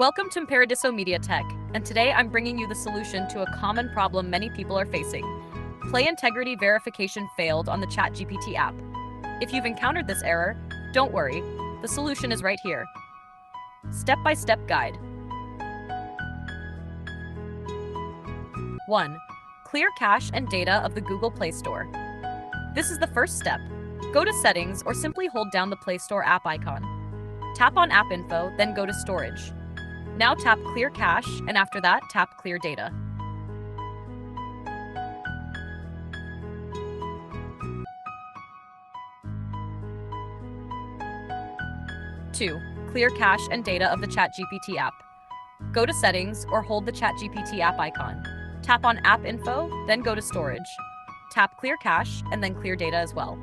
Welcome to Mparadisso Media Tech, and today I'm bringing you the solution to a common problem many people are facing. PlayIntegrity verification failed on the ChatGPT app. If you've encountered this error, don't worry, the solution is right here. Step-by-step guide. 1. Clear cache and data of the Google Play Store. This is the first step. Go to Settings or simply hold down the Play Store app icon. Tap on App Info, then go to Storage. Now tap Clear Cache, and after that, tap Clear Data. 2. Clear cache and data of the ChatGPT app. Go to Settings or hold the ChatGPT app icon. Tap on App Info, then go to Storage. Tap Clear Cache, and then Clear Data as well.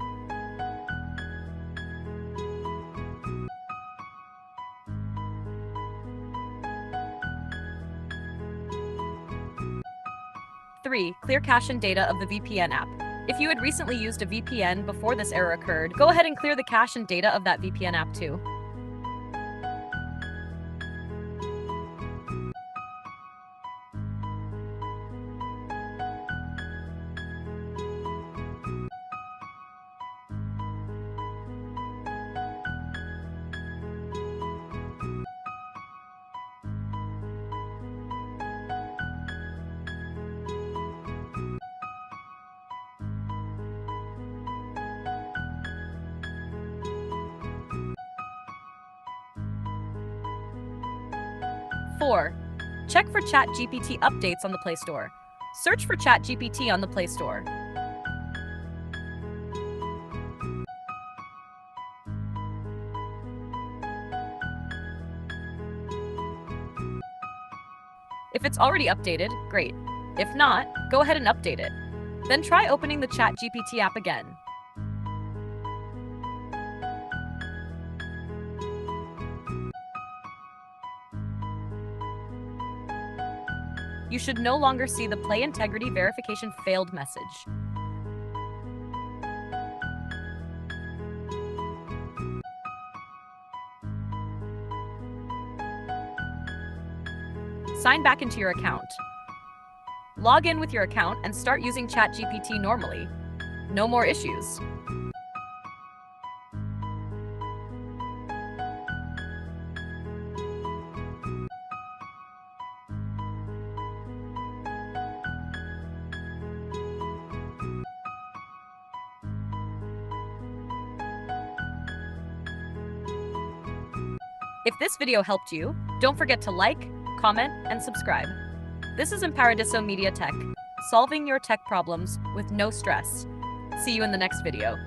3. Clear cache and data of the VPN app. If you had recently used a VPN before this error occurred, go ahead and clear the cache and data of that VPN app too. Four. Check for ChatGPT updates on the Play Store. Search for ChatGPT on the Play Store. If it's already updated, great. If not, go ahead and update it. Then try opening the ChatGPT app again. You should no longer see the PlayIntegrity verification failed message. Sign back into your account. Log in with your account and start using ChatGPT normally. No more issues. If this video helped you, don't forget to like, comment, and subscribe. This is Mparadisso Media Tech, solving your tech problems with no stress. See you in the next video.